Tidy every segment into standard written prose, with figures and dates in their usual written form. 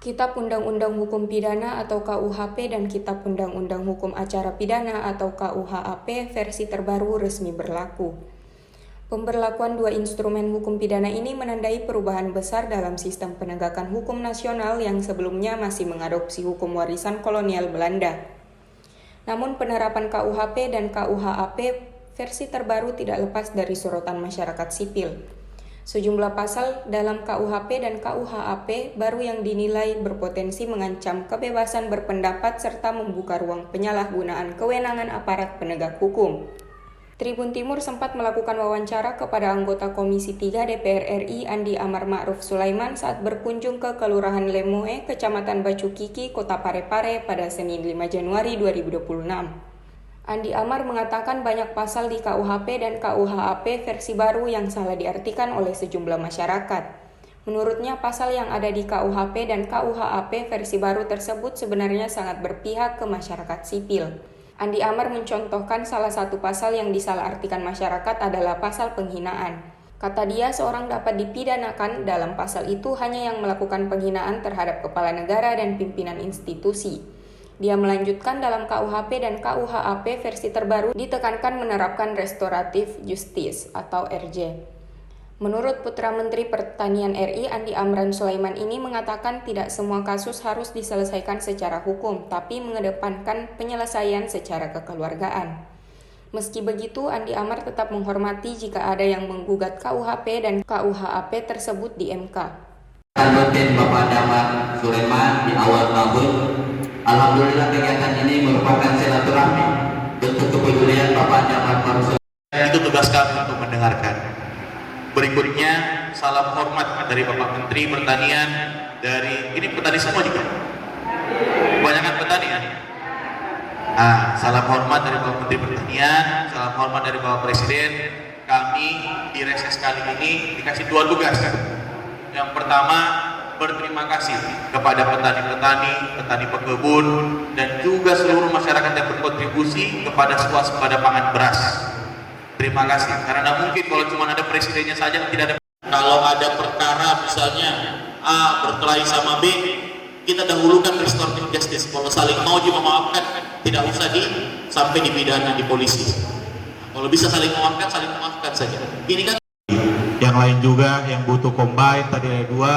Kitab Undang-Undang Hukum Pidana atau KUHP dan Kitab Undang-Undang Hukum Acara Pidana atau KUHAP versi terbaru resmi berlaku. Pemberlakuan dua instrumen hukum pidana ini menandai perubahan besar dalam sistem penegakan hukum nasional yang sebelumnya masih mengadopsi hukum warisan kolonial Belanda. Namun penerapan KUHP dan KUHAP versi terbaru tidak lepas dari sorotan masyarakat sipil. Sejumlah pasal dalam KUHP dan KUHAP baru yang dinilai berpotensi mengancam kebebasan berpendapat serta membuka ruang penyalahgunaan kewenangan aparat penegak hukum. Tribun Timur sempat melakukan wawancara kepada anggota Komisi 3 DPR RI Andi Amar Ma'ruf Sulaiman saat berkunjung ke Kelurahan Lemoe, Kecamatan Bacukiki, Kota Parepare pada Senin 5 Januari 2026. Andi Amar mengatakan banyak pasal di KUHP dan KUHAP versi baru yang salah diartikan oleh sejumlah masyarakat. Menurutnya, pasal yang ada di KUHP dan KUHAP versi baru tersebut sebenarnya sangat berpihak ke masyarakat sipil. Andi Amar mencontohkan salah satu pasal yang disalahartikan masyarakat adalah pasal penghinaan. Kata dia, seorang dapat dipidanakan dalam pasal itu hanya yang melakukan penghinaan terhadap kepala negara dan pimpinan institusi. Dia melanjutkan dalam KUHP dan KUHAP versi terbaru ditekankan menerapkan restoratif justice atau RJ. Menurut Putra Menteri Pertanian RI Andi Amran Sulaiman ini mengatakan tidak semua kasus harus diselesaikan secara hukum, tapi mengedepankan penyelesaian secara kekeluargaan. Meski begitu, Andi Amar tetap menghormati jika ada yang menggugat KUHP dan KUHAP tersebut di MK. Rutin Bapak Damar Sulaiman di awal tahun. Alhamdulillah kegiatan ini merupakan silaturahmi bentuk kepedulian Bapak Damar Sulaiman. Itu tugas kami untuk mendengarkan. Berikutnya salam hormat dari Bapak Menteri Pertanian, dari ini petani semua juga. Kebanyakan petani ya. Salam hormat dari Bapak Menteri Pertanian, salam hormat dari Bapak Presiden. Kami di reses kali ini dikasih dua tugas. Yang pertama, berterima kasih kepada petani-petani, petani pekebun, dan juga seluruh masyarakat yang berkontribusi kepada swasembada pangan beras. Terima kasih, karena mungkin kalau cuma ada presidennya saja tidak ada. Kalau ada perkara misalnya A berkelahi sama B, kita dahulukan restoratif justice. Kalau saling mau memaafkan, tidak usah sampai dipidana di polisi. Kalau bisa saling memaafkan saja. Ini kan yang lain juga yang butuh combine tadi ada dua,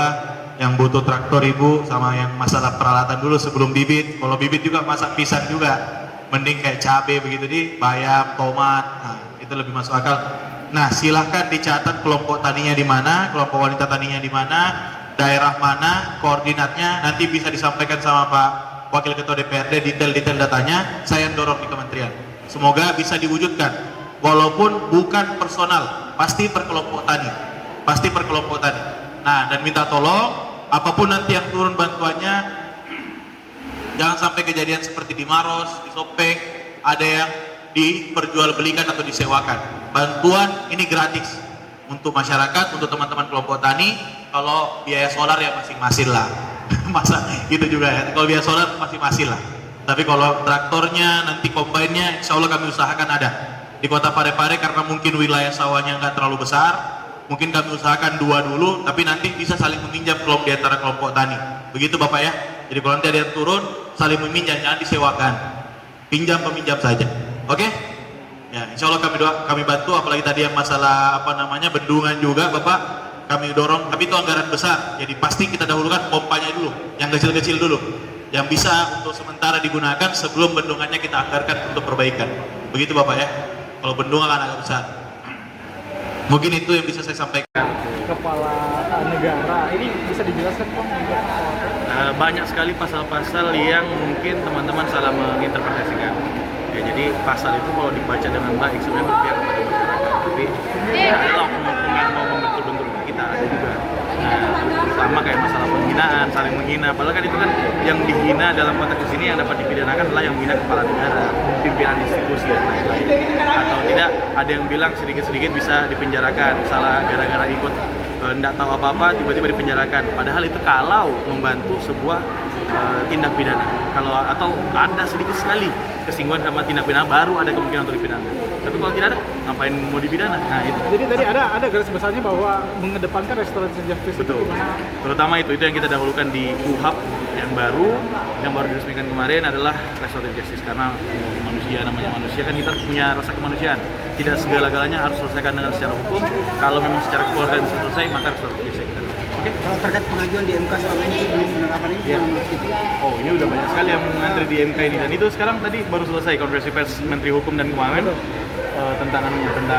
yang butuh traktor ibu, sama yang masalah peralatan dulu sebelum bibit. Kalau bibit juga masak pisang juga, mending kayak cabai begitu bayam, tomat, itu lebih masuk akal. Nah, silahkan dicatat kelompok taninya di mana, kelompok wanita taninya di mana, daerah mana, koordinatnya, nanti bisa disampaikan sama Pak Wakil Ketua DPRD detail-detail datanya. Saya dorong di kementerian, semoga bisa diwujudkan, walaupun bukan personal, pasti per kelompok tani, Nah, dan minta tolong apapun nanti yang turun bantuannya, jangan sampai kejadian seperti di Maros, di Sopeng, ada yang diperjualbelikan atau disewakan. Bantuan ini gratis untuk masyarakat, untuk teman-teman kelompok tani. Kalau biaya solar ya masing-masing lah. Masa gitu juga ya, kalau biaya solar masing-masing lah. Tapi kalau traktornya, nanti kombainnya, insya Allah kami usahakan ada di Kota Parepare, karena mungkin wilayah sawahnya nggak terlalu besar. Mungkin kami usahakan dua dulu, tapi nanti bisa saling meminjam di antara kelompok tani. Begitu Bapak ya. Jadi kalau nanti ada yang turun, saling meminjam, jangan disewakan. Pinjam peminjam saja. Oke? Ya, insya Allah kami bantu, apalagi tadi yang masalah bendungan juga Bapak, kami dorong. Tapi itu anggaran besar, jadi pasti kita dahulukan pompanya dulu, yang kecil-kecil dulu, yang bisa untuk sementara digunakan sebelum bendungannya kita anggarkan untuk perbaikan. Begitu Bapak ya. Kalau bendungan kan agak besar. Mungkin itu yang bisa saya sampaikan. Kepala negara ini bisa dijelaskan Pak? Banyak sekali pasal-pasal yang mungkin teman-teman salah menginterpretasikan. Ya, jadi pasal itu kalau dibaca dengan baik sebenarnya berpihak kepada masyarakat, tapi adalah oknum-oknum yang mau membentur-bentur kita ada juga. Sama kayak masalah penghinaan, saling menghina. Padahal kan itu kan yang dihina dalam konteks di sini yang dapat dipidanakan adalah yang menghina kepala negara, pimpinan institusi dan lain-lain. Atau tidak, ada yang bilang sedikit-sedikit bisa dipenjarakan, salah gara-gara ikut nggak tahu apa-apa tiba-tiba dipenjarakan. Padahal itu kalau membantu sebuah tindak pidana. Kalau atau ada sedikit sekali kesinggungan sama tindak pidana, baru ada kemungkinan untuk dipidana. Tapi kalau tidak ada, ngapain mau dipidana? Nah itu. Jadi tadi ada garis besarnya bahwa mengedepankan restoratif justice. Betul. Itu gimana? Terutama itu yang kita dahulukan di KUHP yang baru diresmikan kemarin adalah restoratif justice, karena manusia namanya manusia kan, kita punya rasa kemanusiaan. Tidak segala-galanya harus selesaikan dengan secara hukum. Kalau memang secara keluarga bisa selesai, maka restoratif justice kita. Oke. Kalau terkait pengajuan di MK selama ini belum penerapan ini Ya. gitu. Oh, ini udah banyak sekali yang mengantri di MK ini, dan itu sekarang tadi baru selesai konferensi pers Menteri Hukum dan Keuangan tentang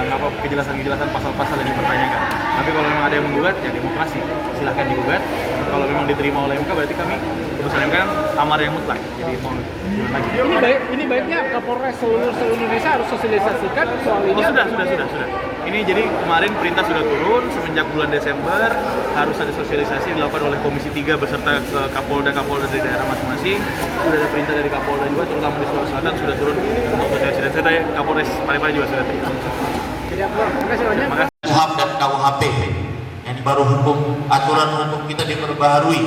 apa kejelasan pasal-pasal yang dipertanyakan. Tapi kalau memang ada yang menggugat, ya demokrasi, silahkan digugat. Kalau memang diterima oleh MK, berarti kami putusan MK kan amar yang mutlak. Jadi mau gimana lagi? Ini baiknya Kapolres seluruh Indonesia harus sosialisasikan soal ini. Oh, sudah. Ini jadi kemarin perintah sudah turun semenjak bulan Desember, harus ada sosialisasi dilakukan oleh Komisi 3 beserta ke Kapolda dari daerah masing-masing. Sudah ada perintah dari Kapolda juga, terutama di Sulawesi Selatan sudah turun untuk sosialisasi. Dan saya tanya Kapolres Parepare juga sudah turun. Jadi terima kasih banyak. Terima kasih. KUHP dan KUHP yang baru aturan hukum kita diperbaharui,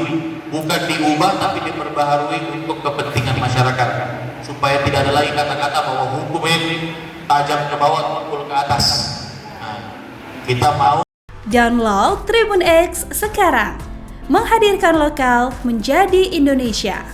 bukan diubah tapi diperbaharui untuk kepentingan masyarakat, supaya tidak ada lagi kata-kata bahwa hukum ini tajam ke bawah, pukul ke atas. Nah, kita mau Download Tribun X sekarang, menghadirkan lokal menjadi Indonesia.